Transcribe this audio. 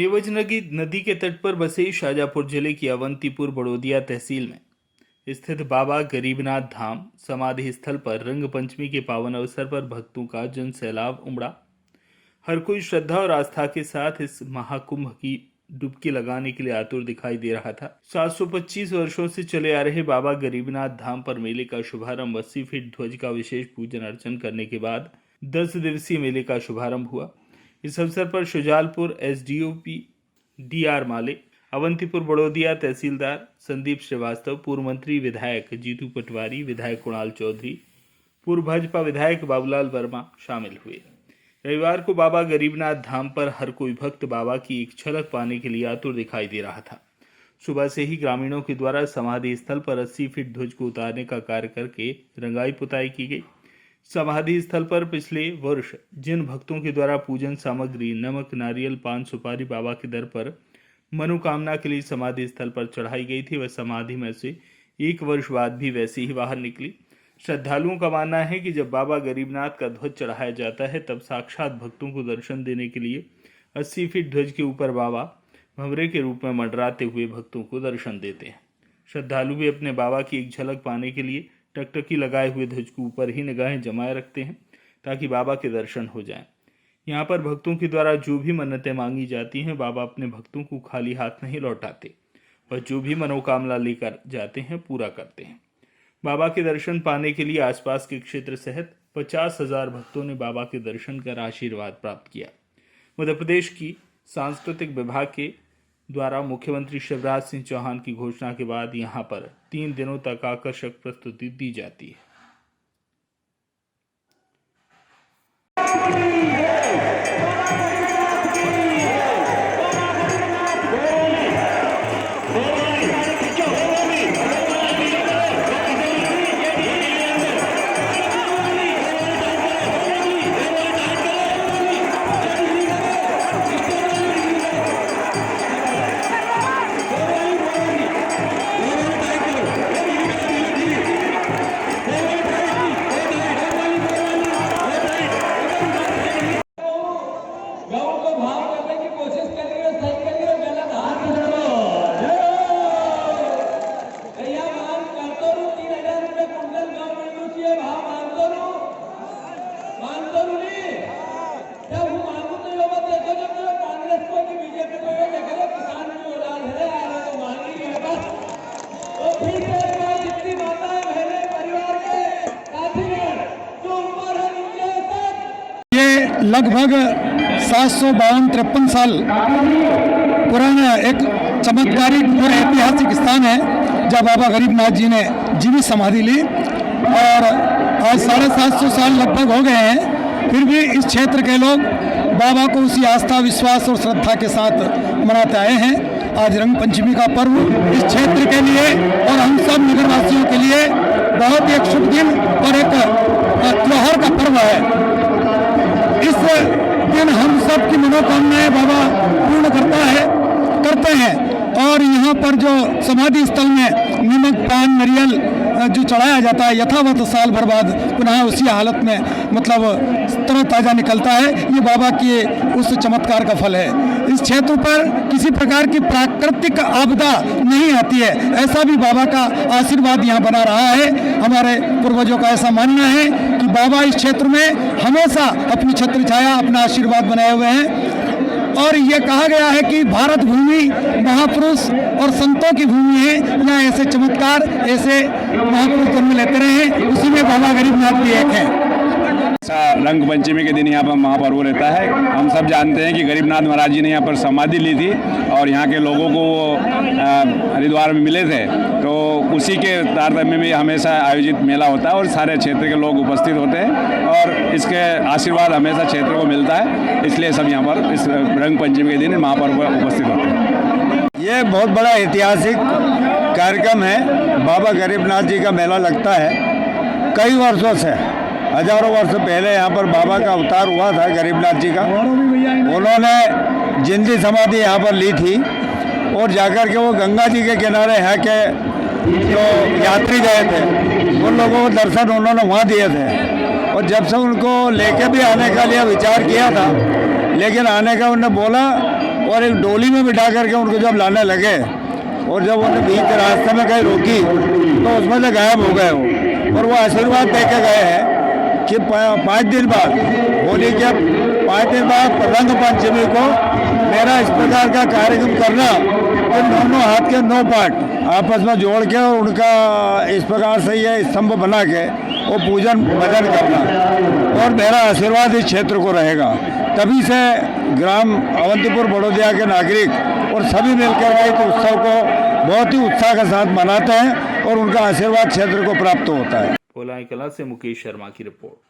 नीमच नदी के तट पर बसे शाजापुर जिले की अवंतीपुर बड़ौदिया तहसील में स्थित बाबा गरीबनाथ धाम समाधि स्थल पर रंग पंचमी के पावन अवसर पर भक्तों का जन सैलाब उमड़ा। हर कोई श्रद्धा और आस्था के साथ इस महाकुंभ की डुबकी लगाने के लिए आतुर दिखाई दे रहा था। 725 वर्षों से चले आ रहे बाबा गरीबनाथ धाम पर मेले का शुभारंभ 80 फीट ध्वज का विशेष पूजन अर्चन करने के बाद 10 दिवसीय मेले का शुभारंभ हुआ। इस अवसर पर शुजालपुर एसडीओपी डीआर माले, अवंतीपुर बड़ौदिया तहसीलदार संदीप श्रीवास्तव, पूर्व मंत्री विधायक जीतू पटवारी, विधायक कुणाल चौधरी, पूर्व भाजपा विधायक बाबूलाल वर्मा शामिल हुए। रविवार को बाबा गरीबनाथ धाम पर हर कोई भक्त बाबा की एक झलक पाने के लिए आतुर दिखाई दे रहा था। सुबह से ही ग्रामीणों के द्वारा समाधि स्थल पर 80 फीट ध्वज को उतारने का कार्य करके रंगाई पुताई की गई। समाधि स्थल पर पिछले वर्ष जिन भक्तों के द्वारा पूजन सामग्री नमक, नारियल, पान, सुपारी बाबा के दर पर मनोकामना के लिए समाधि स्थल पर चढ़ाई गई थी, वह समाधि में से 1 वर्ष बाद भी वैसे ही बाहर निकली। श्रद्धालुओं का मानना है कि जब बाबा गरीबनाथ का ध्वज चढ़ाया जाता है तब साक्षात भक्तों को दर्शन देने के लिए 80 फीट ध्वज के ऊपर बाबा भंवरे के रूप में मंडराते हुए भक्तों को दर्शन देते हैं। श्रद्धालु भी अपने बाबा की एक झलक पाने के लिए टकटकी लगाए हुए ध्वज के ऊपर ही निगाहें जमाए रखते हैं ताकि बाबा के दर्शन हो जाएं। यहाँ पर भक्तों के द्वारा जो भी मन्नतें मांगी जाती हैं, बाबा अपने भक्तों को खाली हाथ नहीं लौटाते, वह जो भी मनोकामना लेकर जाते हैं पूरा करते हैं। बाबा के दर्शन पाने के लिए आसपास के क्षेत्र सहित 50,000 भक्तों ने बाबा के दर्शन कर आशीर्वाद प्राप्त किया। मध्य प्रदेश की सांस्कृतिक विभाग के द्वारा मुख्यमंत्री शिवराज सिंह चौहान की घोषणा के बाद यहां पर 3 दिनों तक आकर्षक प्रस्तुति दी जाती है। लगभग 752-53 साल पुराना एक चमत्कारिक और ऐतिहासिक स्थान है जहाँ बाबा गरीबनाथ जी ने जीवित समाधि ली और आज 750 साल लगभग हो गए हैं। फिर भी इस क्षेत्र के लोग बाबा को उसी आस्था, विश्वास और श्रद्धा के साथ मनाते आए हैं। आज रंग पंचमी का पर्व इस क्षेत्र के लिए और हम सब नगरवासियों के लिए बहुत ही एक शुभ दिन और एक त्योहार का पर्व है। इस दिन हम सब की मनोकामनाएं बाबा पूर्ण करते हैं और यहाँ पर जो समाधि स्थल में नमक, पान, नारियल जो चढ़ाया जाता है यथावत साल भर बाद पुनः उसी हालत में मतलब तरोताज़ा निकलता है। ये बाबा के उस चमत्कार का फल है। इस क्षेत्र पर किसी प्रकार की प्राकृतिक आपदा नहीं आती है, ऐसा भी बाबा का आशीर्वाद यहाँ बना रहा है। हमारे पूर्वजों का ऐसा मानना है कि बाबा इस क्षेत्र में हमेशा अपनी छत्र छाया, अपना आशीर्वाद बनाए हुए हैं और ये कहा गया है कि भारत भूमि महापुरुष और संतों की भूमि है। यहाँ ऐसे चमत्कार, ऐसे महापुरुष जन्म लेते रहे, उसी में बाबा गरीबनाथ भी एक है। रंग पंचमी के दिन यहाँ पर महापर्व रहता है। हम सब जानते हैं कि गरीबनाथ महाराज जी ने यहाँ पर समाधि ली थी और यहाँ के लोगों को हरिद्वार में मिले थे, तो उसी के तारतम्य में हमेशा आयोजित मेला होता है और सारे क्षेत्र के लोग उपस्थित होते हैं और इसके आशीर्वाद हमेशा क्षेत्र को मिलता है। इसलिए सब यहाँ पर इस रंग पंचमी के दिन महापर्व उपस्थित होते हैं। ये बहुत बड़ा ऐतिहासिक कार्यक्रम है। बाबा गरीबनाथ जी का मेला लगता है कई वर्षों से, हजारों वर्ष पहले यहाँ पर बाबा का अवतार हुआ था गरीबनाथ जी का। उन्होंने जिंदी समाधि यहाँ पर ली थी और जाकर के वो गंगा जी के किनारे है के जो यात्री गए थे उन लोगों को दर्शन उन्होंने वहाँ दिए थे और जब से उनको लेके भी आने का लिए विचार किया था, लेकिन आने का उन्होंने बोला और एक डोली में बिठा करके उनको जब लाने लगे और जब उन्हें बीच के रास्ते में कहीं रोकी तो उसमें से गायब हो गए वो, और वो आशीर्वाद दे के गए हैं कि 5 दिन बाद, होली के 5 दिन बाद रंग पंचमी को मेरा इस प्रकार का कार्यक्रम करना कि दोनों हाथ के 9 पार्ट आपस में जोड़ के और उनका इस प्रकार से ये स्तंभ बना के वो पूजन भजन करना, और मेरा आशीर्वाद इस क्षेत्र को रहेगा। तभी से ग्राम अवंतीपुर बड़ौदिया के नागरिक और सभी मिलकर इस उत्सव को बहुत ही उत्साह के साथ मनाते हैं और उनका आशीर्वाद क्षेत्र को प्राप्त होता है। पोलाई कला से मुकेश शर्मा की रिपोर्ट।